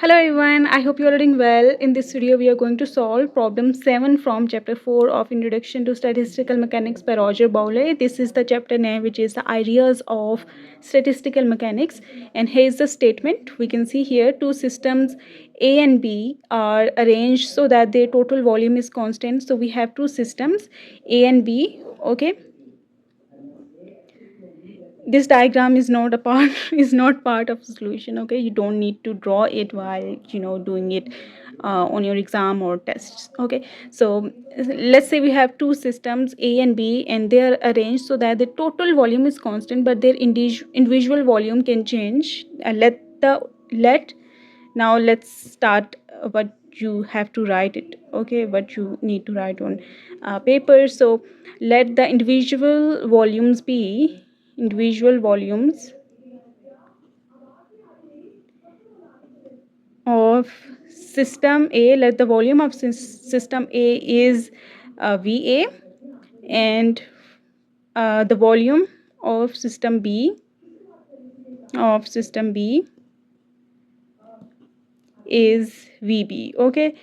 Hello everyone, I hope you are doing well. In this video, we are going to solve problem 7 from chapter 4 of Introduction to Statistical Mechanics by Roger Bowley. This is the chapter name, which is the ideas of statistical mechanics. And here's the statement. We can see here two systems A and B are arranged so that their total volume is constant. So we have two systems A and B, okay. This diagram is not a part is not part of the solution, okay. You don't need to draw it while doing it on your exam or tests, okay. So let's say we have two systems A and B, and they are arranged so that the total volume is constant, but their individual volume can change. Let Now let's start what you have to write it, okay, what you need to write on paper. So let the individual volumes of system A. Let the volume of system A is VA, and the volume of system B is VB, okay.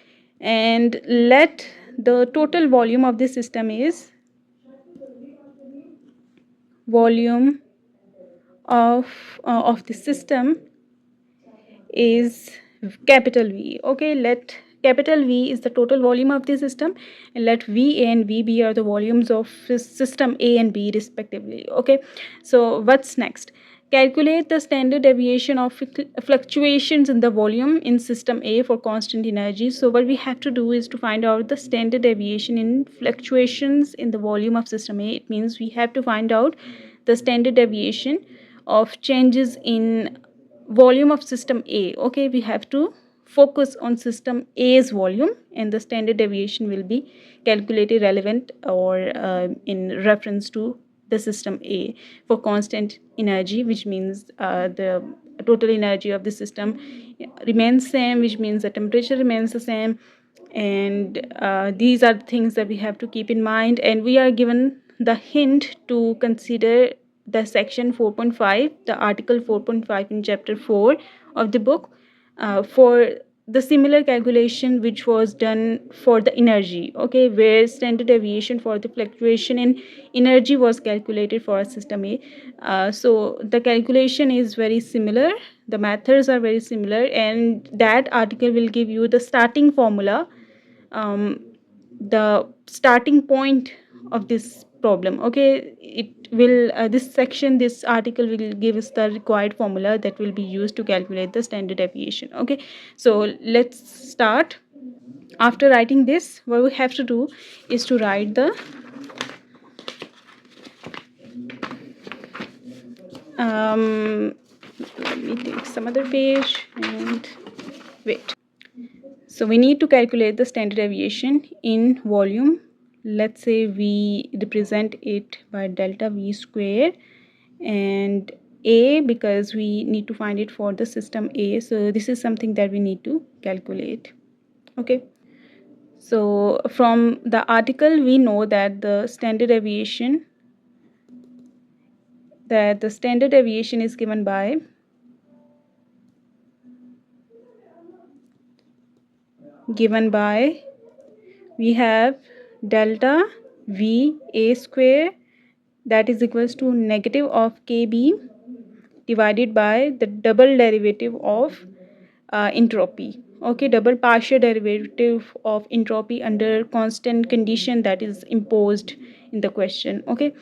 And let the total volume of the system is volume of the system is capital V, okay. Let capital V is the total volume of the system, and let VA and VB are the volumes of system A and B respectively, okay. So what's next? Calculate the standard deviation of fluctuations in the volume in system A for constant energy. So what we have to do is to find out the standard deviation in fluctuations in the volume of system A. It means we have to find out the standard deviation of changes in volume of system A, okay. We have to focus on system A's volume, and the standard deviation will be calculated relevant or in reference to the system A for constant energy, which means the total energy of the system remains same, which means the temperature remains the same. And these are the things that we have to keep in mind, and we are given the hint to consider the section 4.5, the article 4.5 in chapter 4 of the book, for the similar calculation which was done for the energy, okay, where standard deviation for the fluctuation in energy was calculated for a system A. So the calculation is very similar, the methods are very similar, and that article will give you the starting formula, the starting point of this problem, okay. It will this article will give us the required formula that will be used to calculate the standard deviation, okay. So let's start. After writing this, what we have to do is to write the let me take some other page and wait. So we need to calculate the standard deviation in volume. Let's say we represent it by delta V square, and A, because we need to find it for the system A. So this is something that we need to calculate, okay. So from the article, we know that the standard deviation is given by we have delta V A square, that is equals to negative of KB divided by the double derivative of entropy, okay, double partial derivative of entropy under constant condition that is imposed in the question, okay.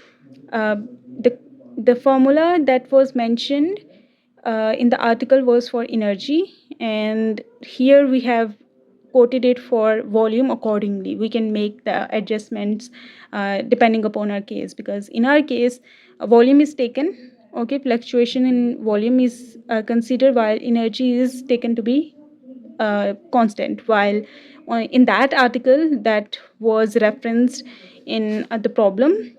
uh, the the formula that was mentioned in the article was for energy, and here we have quoted it for volume. Accordingly, we can make the adjustments depending upon our case, because in our case volume is taken, okay, fluctuation in volume is considered, while energy is taken to be constant, while in that article that was referenced in the problem,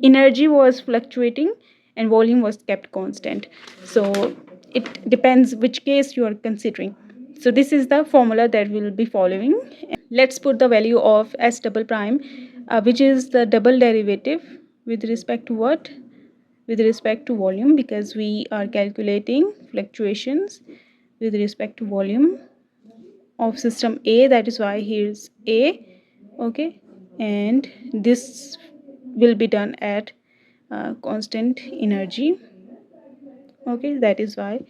energy was fluctuating and volume was kept constant. So it depends which case you are considering. So this is the formula that we will be following. Let's put the value of s double prime, which is the double derivative with respect to what? With respect to volume, because we are calculating fluctuations with respect to volume of system A, that is why here's A, okay, and this will be done at constant energy, okay, that is why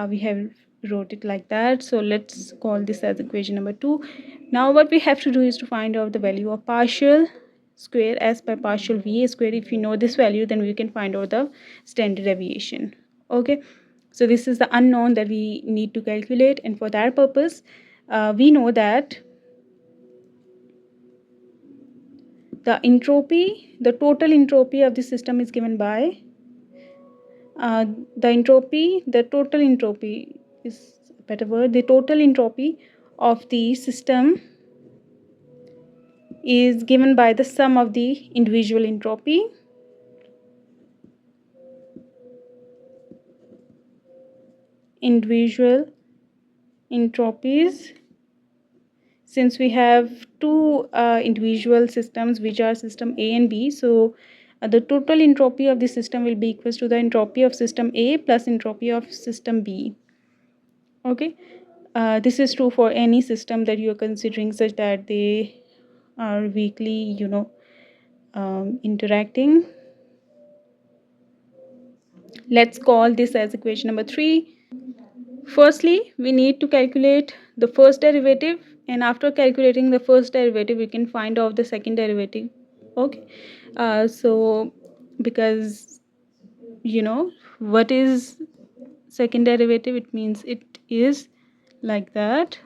we have wrote it like that. So let's call this as equation number 2. Now what we have to do is to find out the value of partial square s by partial va square. If we know this value, then we can find out the standard deviation, okay. So this is the unknown that we need to calculate, and for that purpose we know that the total entropy of the system is given by uh, the total entropy is a better word. The total entropy of the system is given by the sum of the individual entropies. Since we have two individual systems which are system A and B, so the total entropy of the system will be equals to the entropy of system A plus entropy of system B, okay. This is true for any system that you are considering, such that they are weakly, interacting. Let's call this as equation number 3. Firstly, we need to calculate the first derivative, and after calculating the first derivative, we can find out the second derivative, okay. So because what is second derivative, it means it is like that.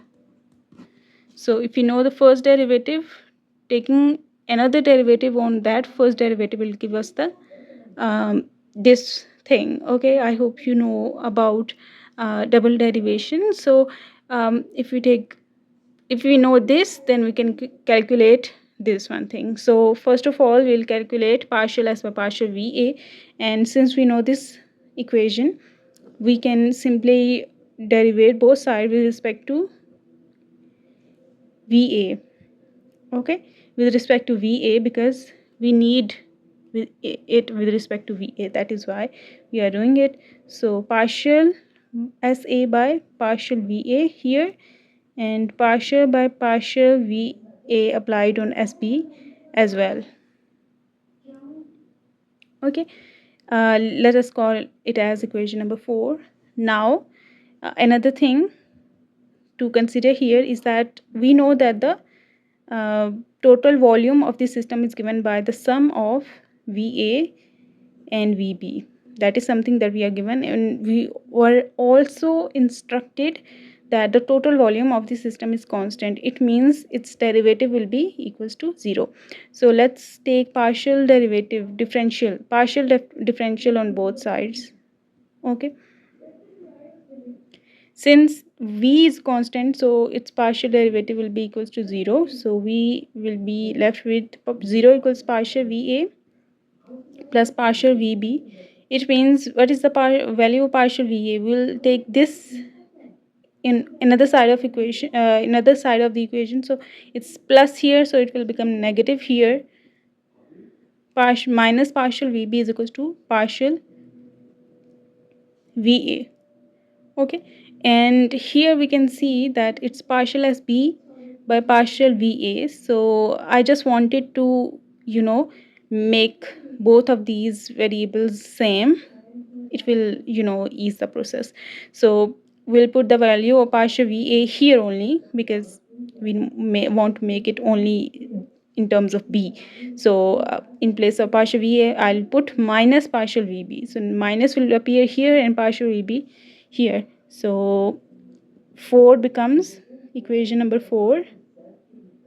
So if you know the first derivative, taking another derivative on that first derivative will give us the this thing, okay. I hope you know about double derivation. So if we know this, then we can calculate this one thing. So first of all, we'll calculate partial s by partial va, and since we know this equation, we can simply derivate both sides with respect to va, okay, with respect to va, because we need it with respect to va, that is why we are doing it. So partial sa by partial va here, and partial by partial va applied on sb as well, okay. Let us call it as equation number 4. Now another thing to consider here is that we know that the total volume of the system is given by the sum of va and vb. That is something that we are given, and we were also instructed that the total volume of the system is constant. It means its derivative will be equals to 0. So let's take partial derivative differential on both sides, okay. Since v is constant, so its partial derivative will be equals to 0. So we will be left with 0 equals partial va plus partial vb. It means, what is the value of partial va? We'll take this in another side of the equation. So it's plus here, so it will become negative here. Minus partial vb is equals to partial va, okay. And here we can see that it's partial as b by partial va. So I just wanted to make both of these variables same. It will ease the process. So we'll put the value of partial va here only, because we may want to make it only in terms of b. So in place of partial va, I'll put minus partial vb. So minus will appear here and partial vb here. So 4 becomes, equation number 4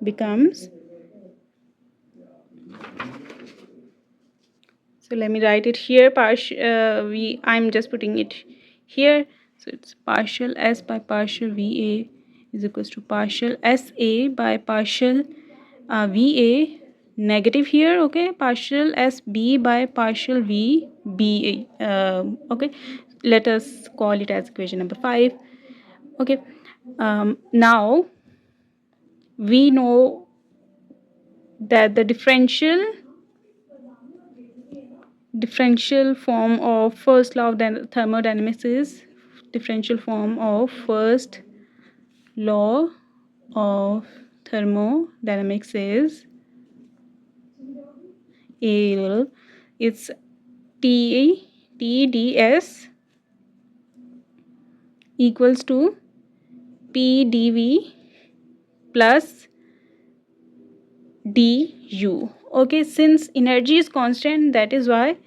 becomes, so let me write it here. I'm just putting it here. So it's partial s by partial va is equals to partial sa by partial va, negative here, okay, partial sb by partial vb, okay. Let us call it as equation number 5, okay. Now we know that the differential form of first law of thermodynamics is differential form of first law of thermodynamics is it's TDS equals to PdV plus du. Okay, since energy is constant, that is why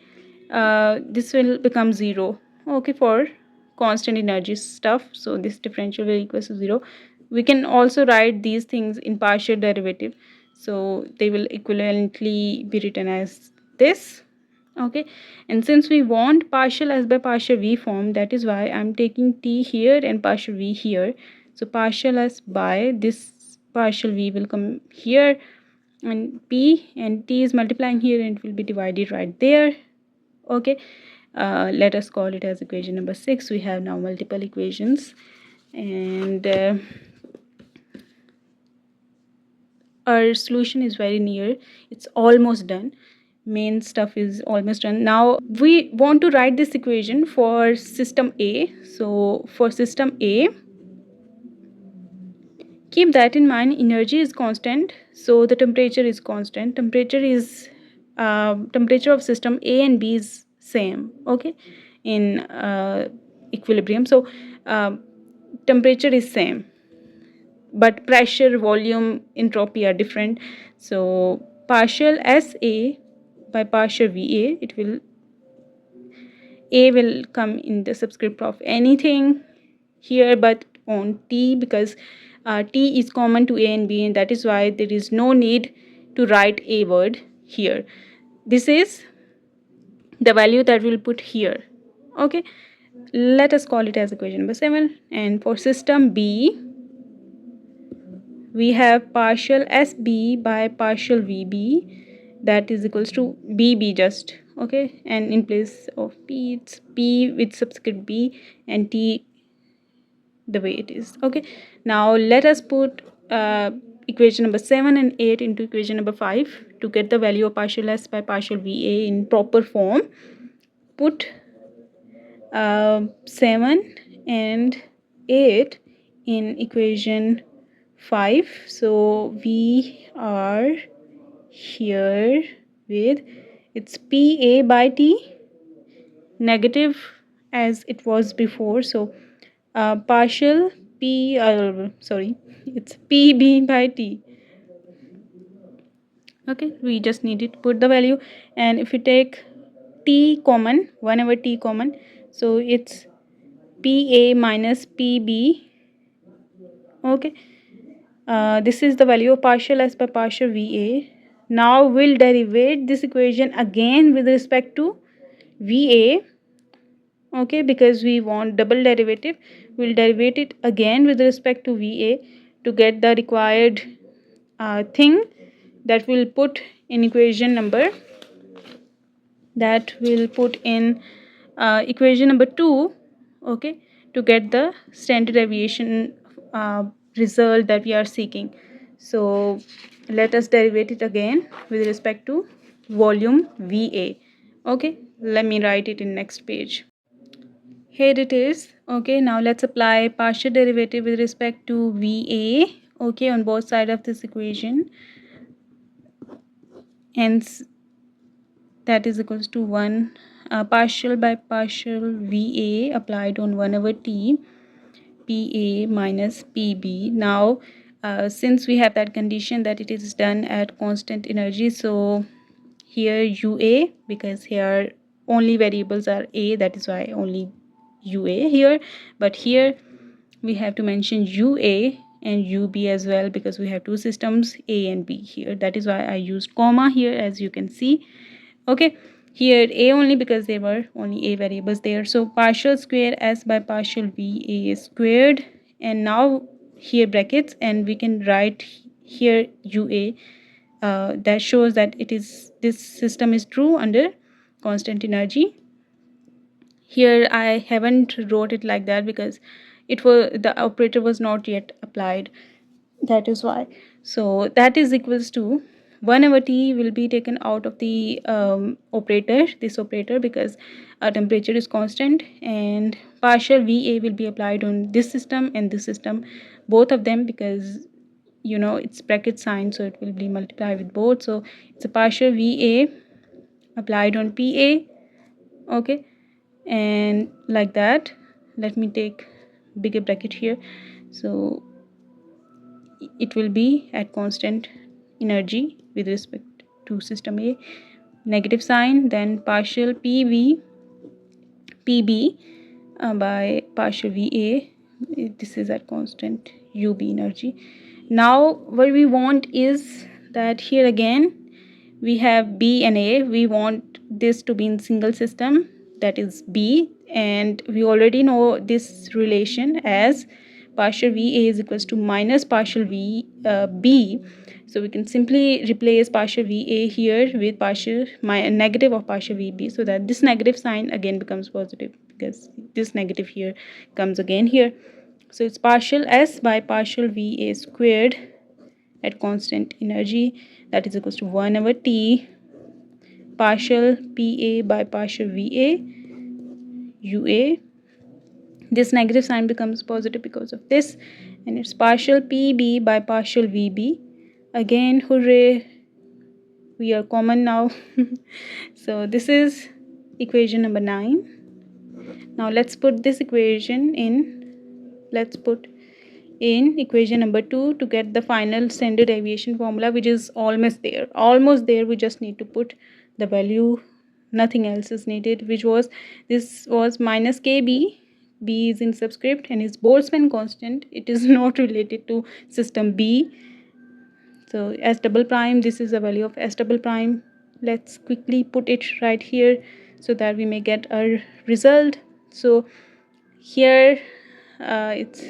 this will become 0. Okay, for constant energy stuff, so this differential will equal to 0. We can also write these things in partial derivative, so they will equivalently be written as this. Okay, and since we want partial s by partial v form, that is why I'm taking t here and partial v here. So partial s by this partial v will come here, and p and t is multiplying here and it will be divided right there. Okay, let us call it as equation number 6. We have now multiple equations, and our solution is very near. It's almost done. Main stuff is almost done. Now we want to write this equation for system A. So for system A, keep that in mind, energy is constant, so the temperature is constant. Temperature of system A and B is same, okay, in equilibrium. So temperature is same, but pressure, volume, entropy are different. So partial SA by partial VA, it will A will come in the subscript of anything here but on T, because T is common to A and B, and that is why there is no need to write A word here. This is the value that we'll put here. Okay, let us call it as equation number 7. And for system B, we have partial SB by partial VB, that is equals to BB just, okay, and in place of P, it's P with subscript B and T the way it is. Okay, now let us put equation number 7 and 8 into equation number 5 to get the value of partial S by partial VA in proper form. Put 7 and 8 in equation 5. So we are here with, it's PA by T, negative as it was before. So partial P, sorry, it's PB by T. Okay, we just needed to put the value, and if you take T common, whenever T common, so it's PA minus PB. Okay, this is the value of partial S by partial VA. Now we'll derivate this equation again with respect to VA. Okay, because we want double derivative, we'll derivate it again with respect to VA to get the required thing that we'll put in equation number, equation number 2. Okay, to get the standard deviation result that we are seeking. So let us derivate it again with respect to volume VA. Okay, let me write it in next page. Here it is. Okay, now let's apply partial derivative with respect to VA, okay, on both sides of this equation. Hence that is equals to 1 partial by partial VA applied on 1 over T, PA minus PB. Now since we have that condition that it is done at constant energy, so here UA, because here only variables are A, that is why only UA here, but here we have to mention UA and UB as well, because we have two systems A and B here. That is why I used comma here, as you can see. Okay, here A only because there were only A variables there. So partial square S by partial VA squared, and now here brackets, and we can write here UA. That shows that this system is true under constant energy. Here I haven't wrote it like that because the operator was not yet applied, that is why. So that is equals to 1 over T will be taken out of the this operator, because our temperature is constant, and partial VA will be applied on this system and this system, both of them, because it's bracket sign, so it will be multiplied with both. So it's a partial VA applied on PA. Okay, and like that, let me take bigger bracket here. So it will be at constant energy with respect to system A, negative sign, then partial PB by partial VA. This is at constant UB energy. Now what we want is that here again we have B and A. We want this to be in single system, that is B, and we already know this relation as partial VA is equals to minus partial B. So we can simply replace partial VA here with negative of partial VB, so that this negative sign again becomes positive, because this negative here comes again here. So it's partial S by partial VA squared at constant energy, that is equals to 1 over T partial PA by partial VA UA. This negative sign becomes positive because of this, and it's partial PB by partial VB. Again, hooray, we are common now. So this is equation number 9. Now let's put this equation in. Let's put in equation number 2 to get the final standard deviation formula, which is almost there. We just need to put the value, nothing else is needed, which was, this was minus KB. B is in subscript and is Boltzmann constant. It is not related to system B. So S double prime, this is the value of S double prime. Let's quickly put it right here so that we may get a result. So here it's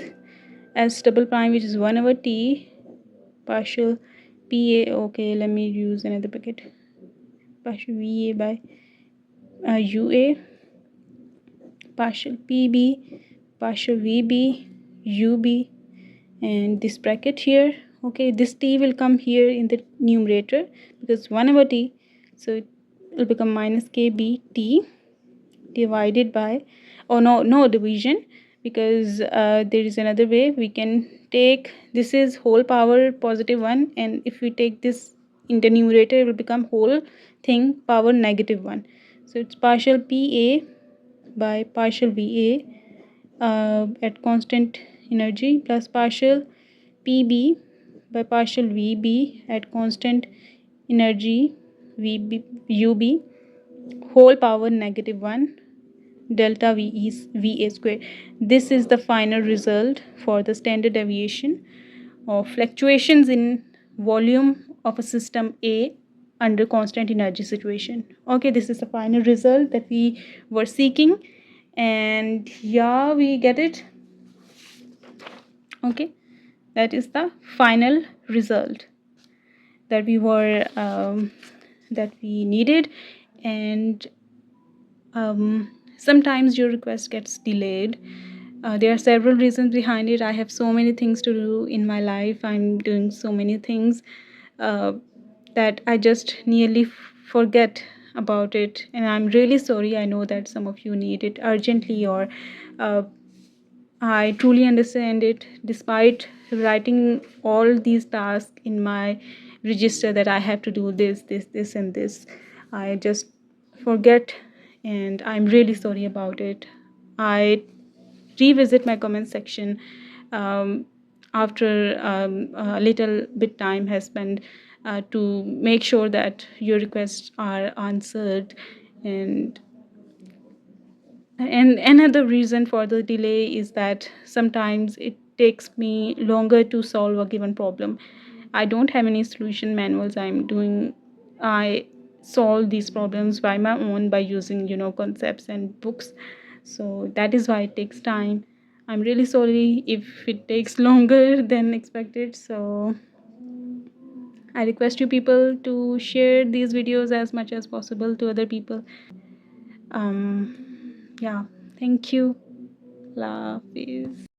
S double prime, which is 1 over T partial PA. Okay, let me use another bracket, partial VA by UA, partial PB, partial VB, UB, and this bracket here. Okay, this T will come here in the numerator because 1 over T, so it will become minus KBT divided by, oh no division, because there is another way we can take. This is whole power positive 1, and if we take this in the numerator, it will become whole thing power negative 1. So it's partial PA by partial VA at constant energy plus partial PB by partial VB at constant energy UB whole power negative 1 delta V is VA square. This is the final result for the standard deviation of fluctuations in volume of a system A under constant energy situation. Okay, this is the final result that we were seeking, and yeah, we get it. Okay, that is the final result that we were that we needed. And sometimes your request gets delayed. There are several reasons behind it. I have so many things to do in my life. I'm doing so many things that I just nearly forget about it, and I'm really sorry. I know that some of you need it urgently, or I truly understand it. Despite writing all these tasks in my register that I have to do this, and this, I just forget, and I'm really sorry about it. I revisit my comment section after a little bit time has spent to make sure that your requests are answered. And another reason for the delay is that sometimes it takes me longer to solve a given problem. I don't have any solution manuals. I solve these problems by my own by using concepts and books. So that is why it takes time. I'm really sorry if it takes longer than expected. So I request you people to share these videos as much as possible to other people. Yeah, thank you. Allah Hafiz.